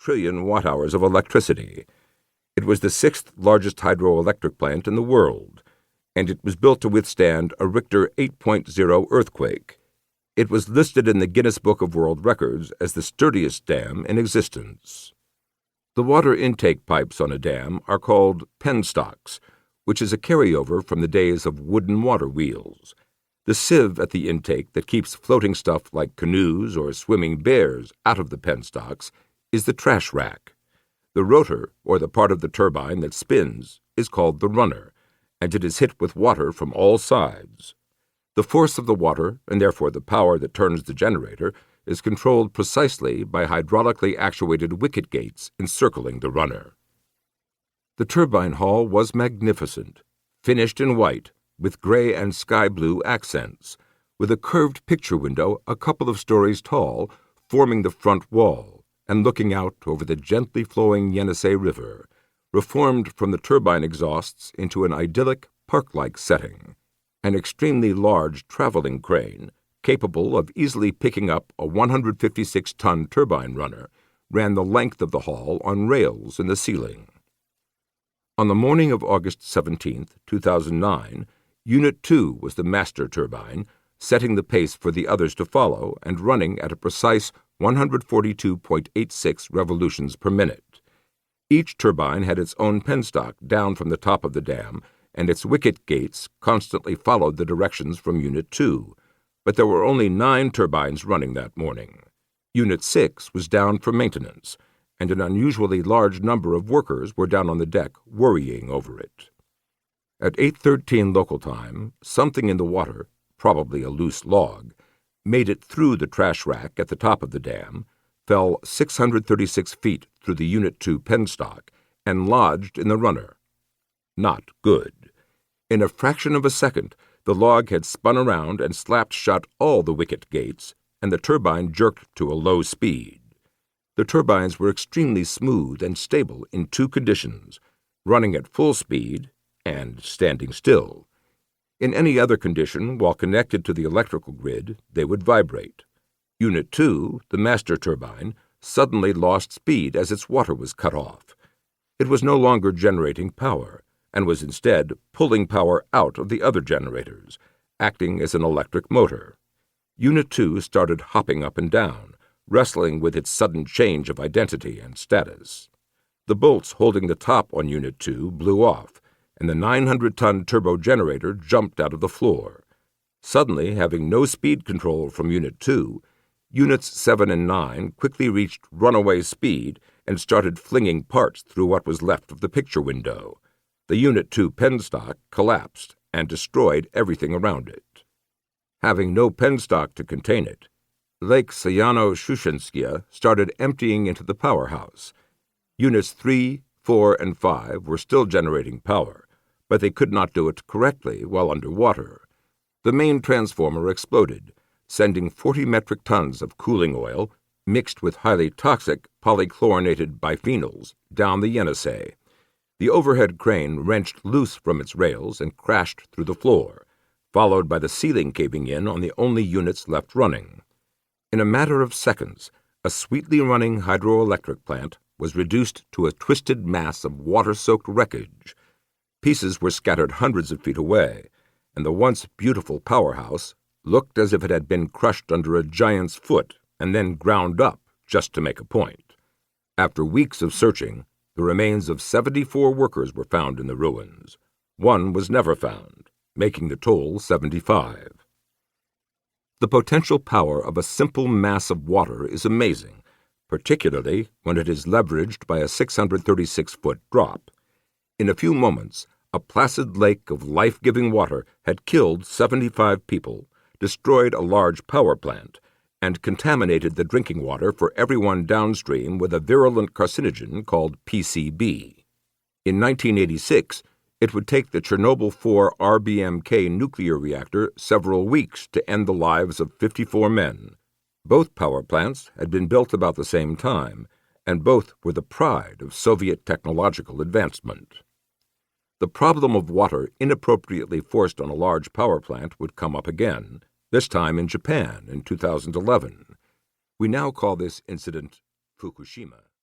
trillion watt-hours of electricity. It was the sixth largest hydroelectric plant in the world, and it was built to withstand a Richter 8.0 earthquake. It was listed in the Guinness Book of World Records as the sturdiest dam in existence. The water intake pipes on a dam are called penstocks, which is a carryover from the days of wooden water wheels. The sieve at the intake that keeps floating stuff like canoes or swimming bears out of the penstocks is the trash rack. The rotor, or the part of the turbine that spins, is called the runner, and it is hit with water from all sides. The force of the water, and therefore the power that turns the generator, is controlled precisely by hydraulically actuated wicket gates encircling the runner. The turbine hall was magnificent, finished in white, with gray and sky blue accents, with a curved picture window a couple of stories tall, forming the front wall, and looking out over the gently flowing Yenisei River, reformed from the turbine exhausts into an idyllic, park-like setting. An extremely large traveling crane, capable of easily picking up a 156-ton turbine runner, ran the length of the hall on rails in the ceiling. On the morning of August 17, 2009, Unit 2 was the master turbine, setting the pace for the others to follow and running at a precise 142.86 revolutions per minute. Each turbine had its own penstock down from the top of the dam, and its wicket gates constantly followed the directions from Unit 2, but there were only 9 turbines running that morning. Unit 6 was down for maintenance, and an unusually large number of workers were down on the deck worrying over it. At 8:13 local time, something in the water, probably a loose log, made it through the trash rack at the top of the dam, fell 636 feet through the Unit 2 penstock, and lodged in the runner. Not good. In a fraction of a second, the log had spun around and slapped shut all the wicket gates, and the turbine jerked to a low speed. The turbines were extremely smooth and stable in 2 conditions, running at full speed and standing still. In any other condition, while connected to the electrical grid, they would vibrate. Unit 2, the master turbine, suddenly lost speed as its water was cut off. It was no longer generating power, and was instead pulling power out of the other generators, acting as an electric motor. Unit 2 started hopping up and down, wrestling with its sudden change of identity and status. The bolts holding the top on Unit 2 blew off, and the 900-ton turbo generator jumped out of the floor. Suddenly, having no speed control from Unit 2, Units 7 and 9 quickly reached runaway speed and started flinging parts through what was left of the picture window. The Unit 2 penstock collapsed and destroyed everything around it. Having no penstock to contain it, Lake Sayano-Shushenskaya started emptying into the powerhouse. Units 3, 4, and 5 were still generating power, but they could not do it correctly while underwater. The main transformer exploded, sending 40 metric tons of cooling oil, mixed with highly toxic polychlorinated biphenyls, down the Yenisei. The overhead crane wrenched loose from its rails and crashed through the floor, followed by the ceiling caving in on the only units left running. In a matter of seconds, a sweetly running hydroelectric plant was reduced to a twisted mass of water-soaked wreckage. Pieces were scattered hundreds of feet away, and the once beautiful powerhouse looked as if it had been crushed under a giant's foot and then ground up just to make a point. After weeks of searching, the remains of 74 workers were found in the ruins. 1 was never found, making the total 75. The potential power of a simple mass of water is amazing, particularly when it is leveraged by a 636-foot drop. In a few moments, a placid lake of life-giving water had killed 75 people, destroyed a large power plant, and contaminated the drinking water for everyone downstream with a virulent carcinogen called PCB. In 1986, it would take the Chernobyl 4 RBMK nuclear reactor several weeks to end the lives of 54 men. Both power plants had been built about the same time, and both were the pride of Soviet technological advancement. The problem of water inappropriately forced on a large power plant would come up again, this time in Japan in 2011. We now call this incident Fukushima.